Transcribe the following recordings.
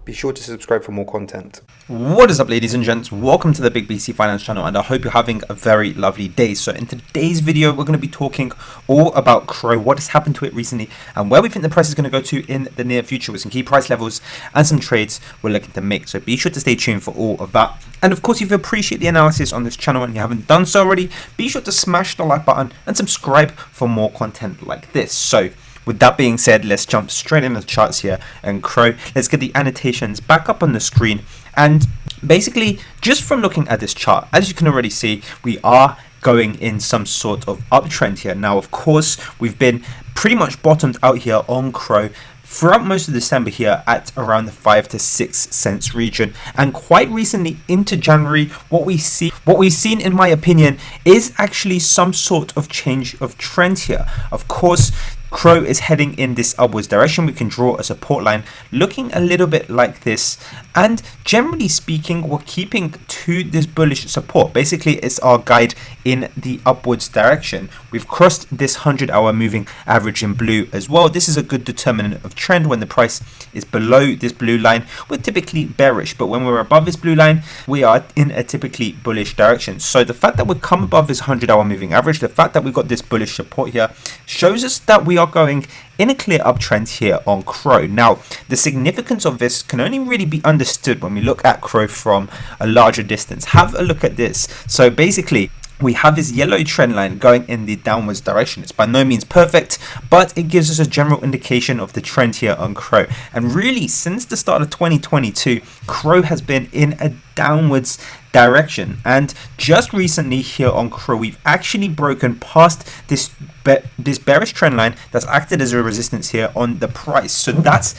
Be sure to subscribe for more content. What is up, ladies and gents? Welcome to the BigBC Finance Channel, and I hope you're having a very lovely day. So in today's video, we're going to be talking all about Crow, what has happened to it recently, and where we think the price is going to go to in the near future with some key price levels and some trades we're looking to make. So be sure to stay tuned for all of that. And of course, if you appreciate the analysis on this channel and you haven't done so already, be sure to smash the like button and subscribe for more content like this. So with that being said, let's jump straight into the charts here and Crow. Let's get the annotations back up on the screen. And basically, just from looking at this chart, as you can already see, we are going in some sort of uptrend here. Now, of course, we've been pretty much bottomed out here on Crow throughout most of December here at around the 5 to 6 cents region, and quite recently into January, what we've seen in my opinion is actually some sort of change of trend here. Of course, Crow is heading in this upwards direction. We can draw a support line looking a little bit like this, and generally speaking, we're keeping to this bullish support. Basically, it's our guide in the upwards direction. We've crossed this 100-hour moving average in blue as well. This is a good determinant of trend. When the price is below this blue line, we're typically bearish, but when we're above this blue line, we are in a typically bullish direction. So the fact that we've come above this 100-hour moving average, the fact that we've got this bullish support here, shows us that we are going in a clear uptrend here on Crow. Now, the significance of this can only really be understood when we look at Crow from a larger distance. Have a look at this. So basically, we have this yellow trend line going in the downwards direction. It's by no means perfect, but it gives us a general indication of the trend here on Crow. And really, since the start of 2022, Crow has been in a downwards direction, and just recently here on Crow, we've actually broken past this bearish trend line that's acted as a resistance here on the price. So that's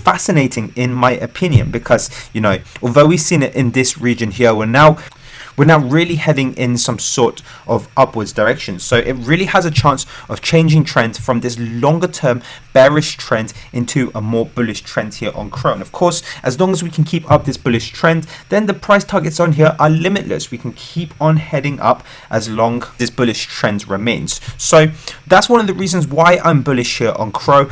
fascinating in my opinion, because, you know, although we've seen it in this region here, we're now really heading in some sort of upwards direction. So it really has a chance of changing trend from this longer term bearish trend into a more bullish trend here on Crow. And of course, as long as we can keep up this bullish trend, then the price targets on here are limitless. We can keep on heading up as long as this bullish trend remains. So that's one of the reasons why I'm bullish here on Crow.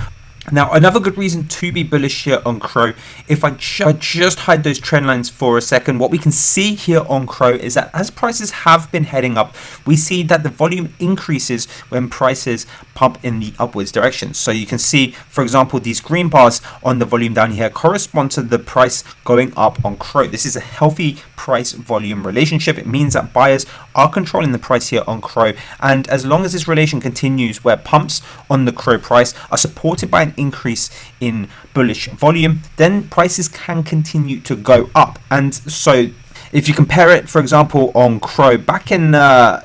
Now, another good reason to be bullish here on Crow, if I just hide those trend lines for a second, what we can see here on Crow is that as prices have been heading up, we see that the volume increases when prices pump in the upwards direction. So you can see, for example, these green bars on the volume down here correspond to the price going up on Crow. This is a healthy price volume relationship. It means that buyers are controlling the price here on Crow, and as long as this relation continues where pumps on the Crow price are supported by an increase in bullish volume, then prices can continue to go up. And so if you compare it, for example, on Crow back in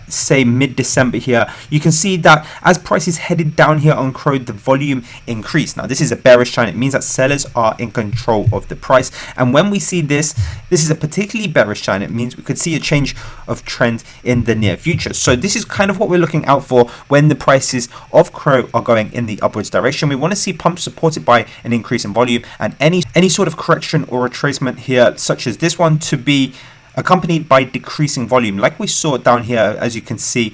say mid-December here, you can see that as prices headed down here on Crow, the volume increased. Now, this is a bearish sign. It means that sellers are in control of the price, and when we see this is a particularly bearish sign. It means we could see a change of trend in the near future. So this is kind of what we're looking out for when the prices of Crow are going in the upwards direction. We want to see pumps supported by an increase in volume, and any sort of correction or retracement here, such as this one, to be accompanied by decreasing volume, like we saw down here, as you can see,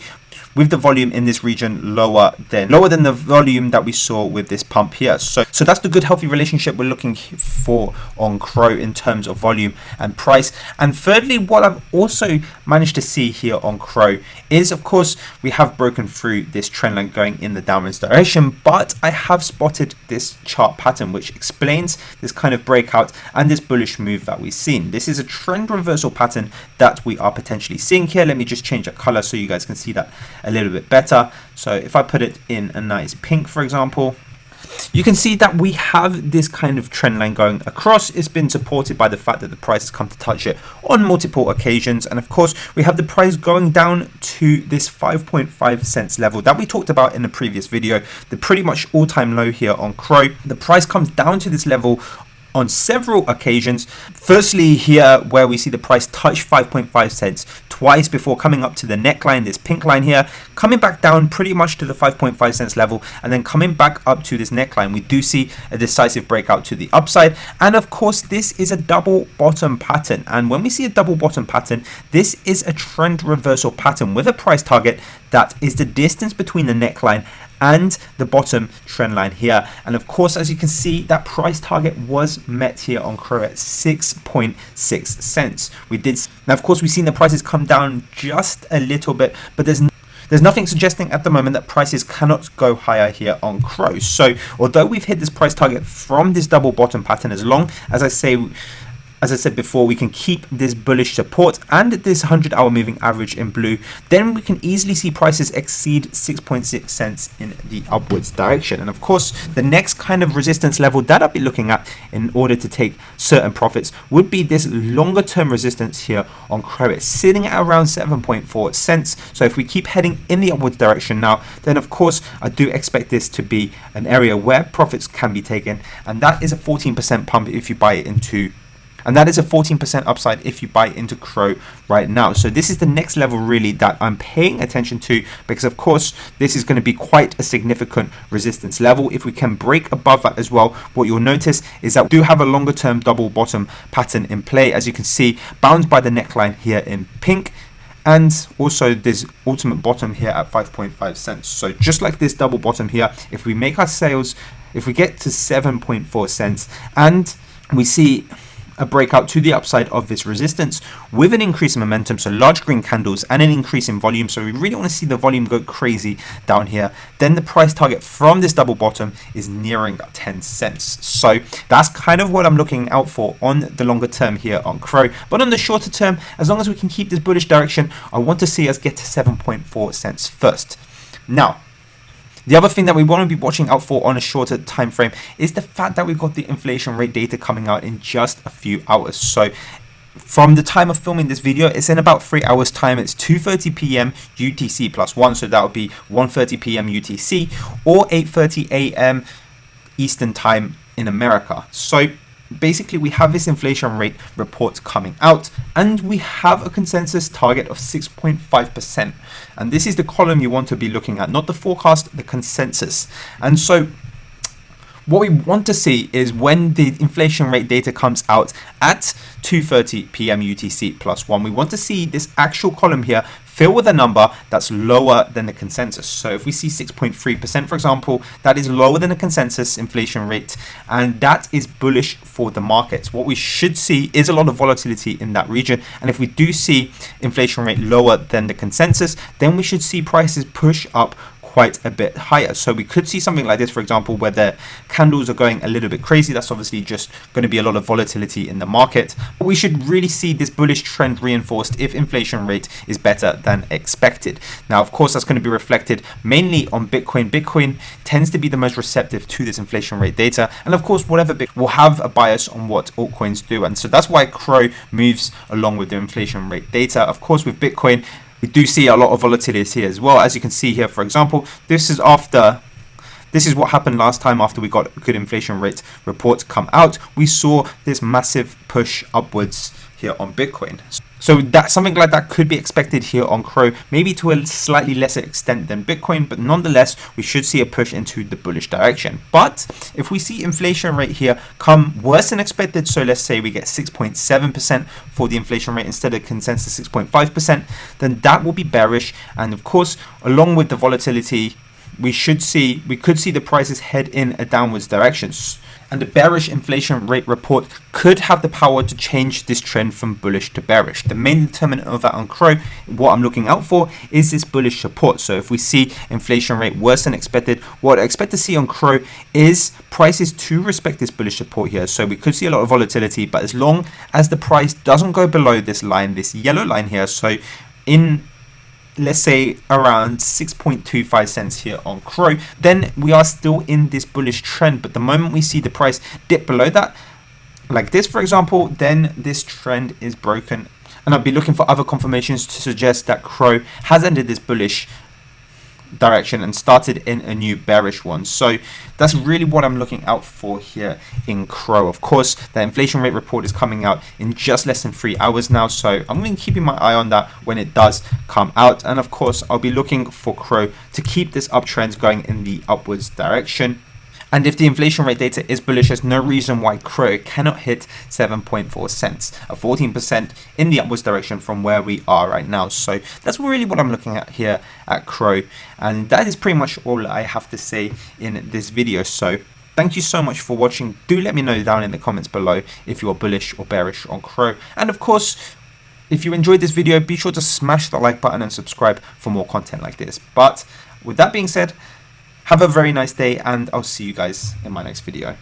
with the volume in this region lower than the volume that we saw with this pump here. So that's the good healthy relationship we're looking for on Crow in terms of volume and price. And thirdly, what I've also managed to see here on Crow is, of course, we have broken through this trend line going in the downwards direction, but I have spotted this chart pattern which explains this kind of breakout and this bullish move that we've seen. This is a trend reversal pattern that we are potentially seeing here. Let me just change the color so you guys can see that a little bit better. So if I put it in a nice pink, for example, you can see that we have this kind of trend line going across. It's been supported by the fact that the price has come to touch it on multiple occasions, and of course we have the price going down to this 5.5 cents level that we talked about in the previous video, the pretty much all-time low here on Crow. The price comes down to this level on several occasions. Firstly, here where we see the price touch 5.5 cents twice before coming up to the neckline, this pink line here, coming back down pretty much to the 5.5 cents level, and then coming back up to this neckline. We do see a decisive breakout to the upside, and of course this is a double bottom pattern. And when we see a double bottom pattern, this is a trend reversal pattern with a price target that is the distance between the neckline and the bottom trend line here. And of course, as you can see, that price target was met here on Crow at 6.6 cents. Now of course, we've seen the prices come down just a little bit, but there's nothing suggesting at the moment that prices cannot go higher here on Crow. So although we've hit this price target from this double bottom pattern, as long as as I said before, we can keep this bullish support and this 100-hour moving average in blue, then we can easily see prices exceed 6.6 cents in the upwards direction. And of course, the next kind of resistance level that I'll be looking at in order to take certain profits would be this longer term resistance here on Crow. It's sitting at around 7.4 cents. So if we keep heading in the upwards direction now, then of course, I do expect this to be an area where profits can be taken. And that is a 14% pump if you buy it into And that is a 14% upside if you buy into Crow right now. So this is the next level really that I'm paying attention to, because of course this is going to be quite a significant resistance level. If we can break above that as well, what you'll notice is that we do have a longer term double bottom pattern in play, as you can see, bound by the neckline here in pink, and also this ultimate bottom here at 5.5 cents. So just like this double bottom here, if we make our sales, if we get to 7.4 cents and we see a breakout to the upside of this resistance with an increase in momentum, so large green candles and an increase in volume, so we really want to see the volume go crazy down here, then the price target from this double bottom is nearing 10 cents. So that's kind of what I'm looking out for on the longer term here on Crow. But on the shorter term, as long as we can keep this bullish direction, I want to see us get to 7.4 cents first. Now, the other thing that we want to be watching out for on a shorter time frame is the fact that we've got the inflation rate data coming out in just a few hours. So from the time of filming this video, it's in about 3 hours time. It's 2:30 p.m. UTC +1, so that would be 1:30 p.m. UTC or 8:30 a.m. Eastern time in America. So basically we have this inflation rate report coming out and we have a consensus target of 6.5%, and this is the column you want to be looking at, not the forecast, the consensus. And so what we want to see is when the inflation rate data comes out at 2:30 p.m. UTC +1, we want to see this actual column here fill with a number that's lower than the consensus. So if we see 6.3%, for example, that is lower than the consensus inflation rate, and that is bullish for the markets. What we should see is a lot of volatility in that region, and if we do see inflation rate lower than the consensus, then we should see prices push up quite a bit higher. So we could see something like this, for example, where the candles are going a little bit crazy. That's obviously just going to be a lot of volatility in the market. But we should really see this bullish trend reinforced if inflation rate is better than expected. Now, of course, that's going to be reflected mainly on Bitcoin. Bitcoin tends to be the most receptive to this inflation rate data. And of course, whatever Bitcoin will have a bias on what altcoins do. And so that's why Crow moves along with the inflation rate data. Of course, with Bitcoin, we do see a lot of volatility as well. As you can see here, for example, this is what happened last time after we got a good inflation rate report come out. We saw this massive push upwards here on Bitcoin. So that something like that could be expected here on Crow, maybe to a slightly lesser extent than Bitcoin, but nonetheless, we should see a push into the bullish direction. But if we see inflation rate here come worse than expected, so let's say we get 6.7% for the inflation rate instead of consensus 6.5%, then that will be bearish. And of course, along with the volatility, we could see the prices head in a downwards direction. And the bearish inflation rate report could have the power to change this trend from bullish to bearish. The main determinant of that on Crow, what I'm looking out for, is this bullish support. So if we see inflation rate worse than expected, what I expect to see on Crow is prices to respect this bullish support here. So we could see a lot of volatility, but as long as the price doesn't go below this line, this yellow line here, so in, let's say, around 6.25 cents here on Crow, then we are still in this bullish trend. But the moment we see the price dip below that, like this, for example, then this trend is broken. And I'll be looking for other confirmations to suggest that Crow has ended this bullish direction and started in a new bearish one. So that's really what I'm looking out for here in Crow. Of course, the inflation rate report is coming out in just less than 3 hours now, so I'm going to keep my eye on that when it does come out. And of course, I'll be looking for Crow to keep this uptrend going in the upwards direction. And if the inflation rate data is bullish, there's no reason why Crow cannot hit 7.4 cents, a 14% in the upwards direction from where we are right now. So that's really what I'm looking at here at Crow. And that is pretty much all I have to say in this video. So thank you so much for watching. Do let me know down in the comments below if you are bullish or bearish on Crow. And of course, if you enjoyed this video, be sure to smash the like button and subscribe for more content like this. But with that being said, have a very nice day, and I'll see you guys in my next video.